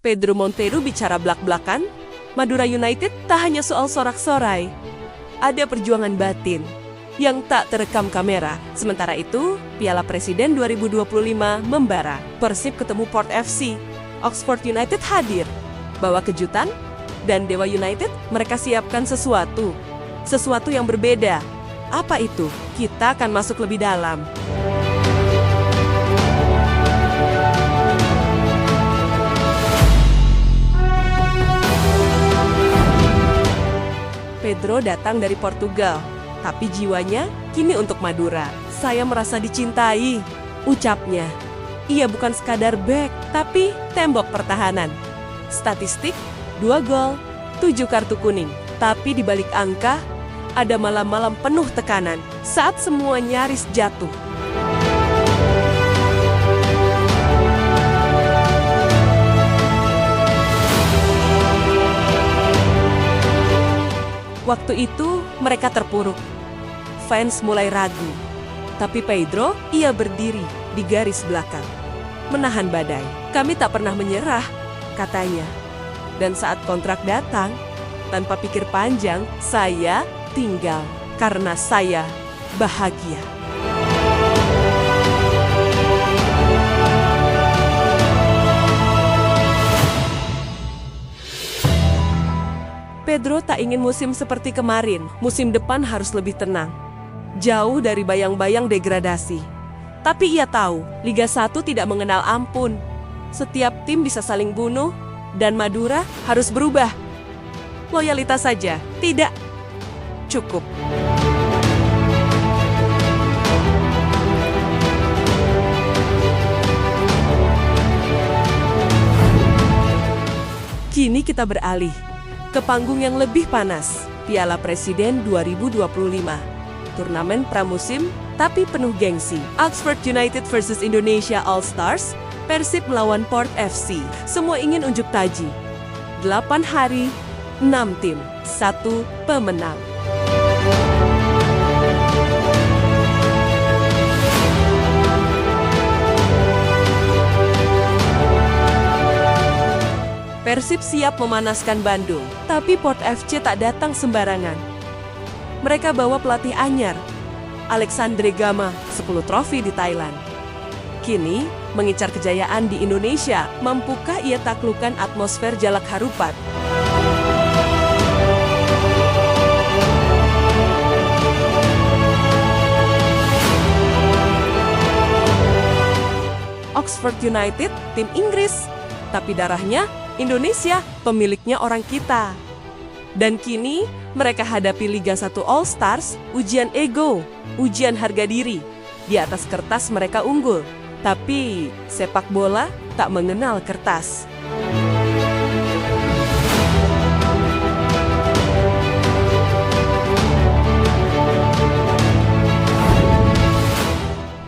Pedro Monteiro bicara blak-blakan, Madura United tak hanya soal sorak-sorai. Ada perjuangan batin yang tak terekam kamera. Sementara itu, Piala Presiden 2025 membara. Persib ketemu Port FC. Oxford United hadir. Bawa kejutan, dan Dewa United mereka siapkan sesuatu. Sesuatu yang berbeda. Apa itu? Kita akan masuk lebih dalam. Pedro datang dari Portugal, tapi jiwanya kini untuk Madura. Saya merasa dicintai, ucapnya. Ia bukan sekadar bek, tapi tembok pertahanan. Statistik, 2 gol, 7 kartu kuning. Tapi di balik angka, ada malam-malam penuh tekanan saat semua nyaris jatuh. Waktu itu, mereka terpuruk. Fans mulai ragu. Tapi Pedro, ia berdiri di garis belakang. Menahan badai. Kami tak pernah menyerah, katanya. Dan saat kontrak datang, tanpa pikir panjang, saya tinggal. Karena saya bahagia. Pedro tak ingin musim seperti kemarin. Musim depan harus lebih tenang. Jauh dari bayang-bayang degradasi. Tapi ia tahu, Liga 1 tidak mengenal ampun. Setiap tim bisa saling bunuh, dan Madura harus berubah. Loyalitas saja, tidak cukup. Kini kita beralih ke panggung yang lebih panas, Piala Presiden 2025. Turnamen pramusim, tapi penuh gengsi. Oxford United versus Indonesia All Stars, Persib melawan Port FC. Semua ingin unjuk taji. 8 hari, 6 tim, 1 pemenang. Persib siap memanaskan Bandung, tapi Port FC tak datang sembarangan. Mereka bawa pelatih anyar, Alexandre Gama, 10 trofi di Thailand. Kini, mengincar kejayaan di Indonesia, mampukah ia taklukkan atmosfer Jalak Harupat? Oxford United, tim Inggris, tapi darahnya Indonesia, pemiliknya orang kita. Dan kini, mereka hadapi Liga 1 All Stars, ujian ego, ujian harga diri. Di atas kertas mereka unggul, tapi sepak bola tak mengenal kertas.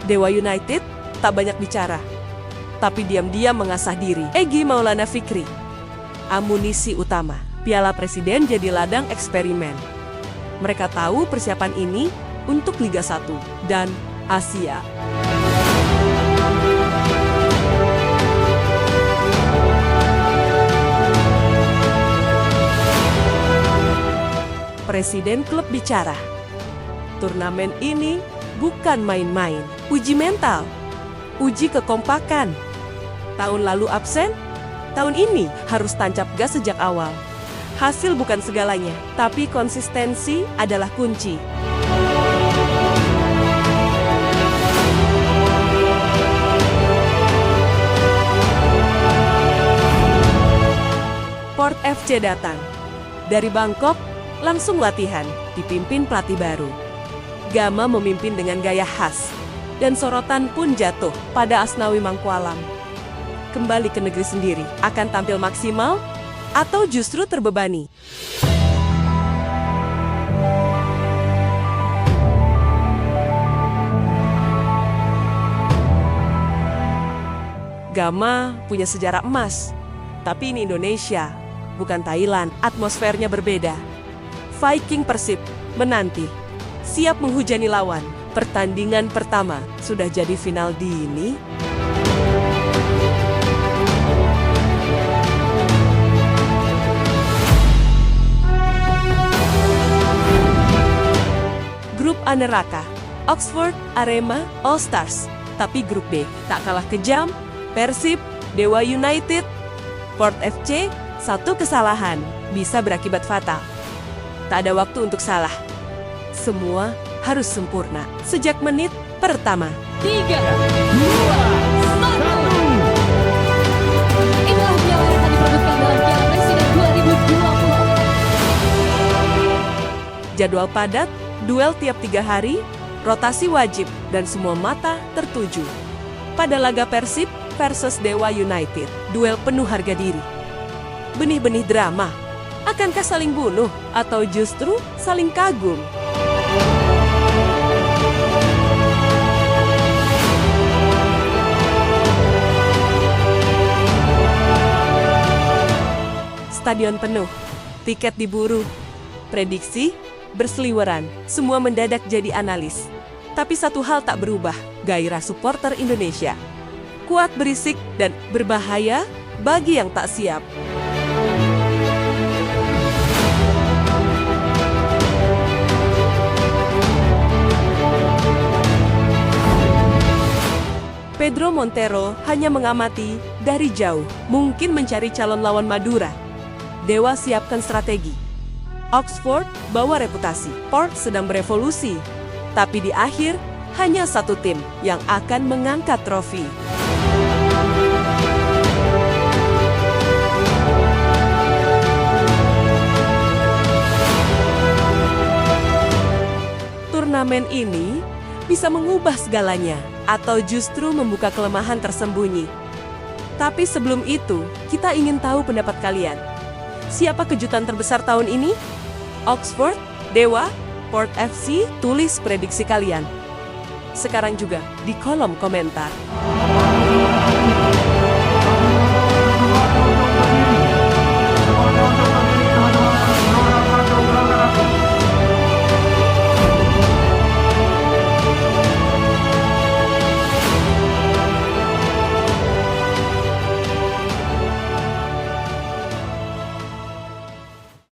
Dewa United tak banyak bicara, tapi diam-diam mengasah diri. Egy Maulana Fikri, amunisi utama. Piala Presiden jadi ladang eksperimen. Mereka tahu persiapan ini untuk Liga 1 dan Asia. Presiden klub bicara. Turnamen ini bukan main-main. Uji mental, uji kekompakan. Tahun lalu absen, tahun ini harus tancap gas sejak awal. Hasil bukan segalanya, tapi konsistensi adalah kunci. Port FC datang. Dari Bangkok, langsung latihan, dipimpin pelatih baru. Gama memimpin dengan gaya khas, dan sorotan pun jatuh pada Asnawi Mangkualam. Kembali ke negeri sendiri, akan tampil maksimal atau justru terbebani? Gama punya sejarah emas, tapi ini Indonesia, bukan Thailand. Atmosfernya berbeda. Viking Persib menanti, siap menghujani lawan. Pertandingan pertama sudah jadi final dini. Neraka, Oxford, Arema, All Stars. Tapi grup B tak kalah kejam, Persib, Dewa United, Port FC, satu kesalahan bisa berakibat fatal. Tak ada waktu untuk salah. Semua harus sempurna sejak menit pertama. 3, 2, 1. Inilah piala yang akan diperebutkan dalam Piala Presiden 2020. Jadwal padat, duel tiap 3 hari, rotasi wajib, dan semua mata tertuju pada laga Persib versus Dewa United. Duel penuh harga diri. Benih-benih drama. Akankah saling bunuh atau justru saling kagum? Stadion penuh, tiket diburu, prediksi berseliweran, semua mendadak jadi analis. Tapi satu hal tak berubah, gairah supporter Indonesia. Kuat berisik dan berbahaya bagi yang tak siap. Pedro Montero hanya mengamati dari jauh, mungkin mencari calon lawan Madura. Dewa siapkan strategi. Oxford bawa reputasi. Port sedang berevolusi. Tapi di akhir, hanya satu tim yang akan mengangkat trofi. Turnamen ini bisa mengubah segalanya atau justru membuka kelemahan tersembunyi. Tapi sebelum itu, kita ingin tahu pendapat kalian. Siapa kejutan terbesar tahun ini? Oxford, Dewa, Port FC? Tulis prediksi kalian sekarang juga di kolom komentar.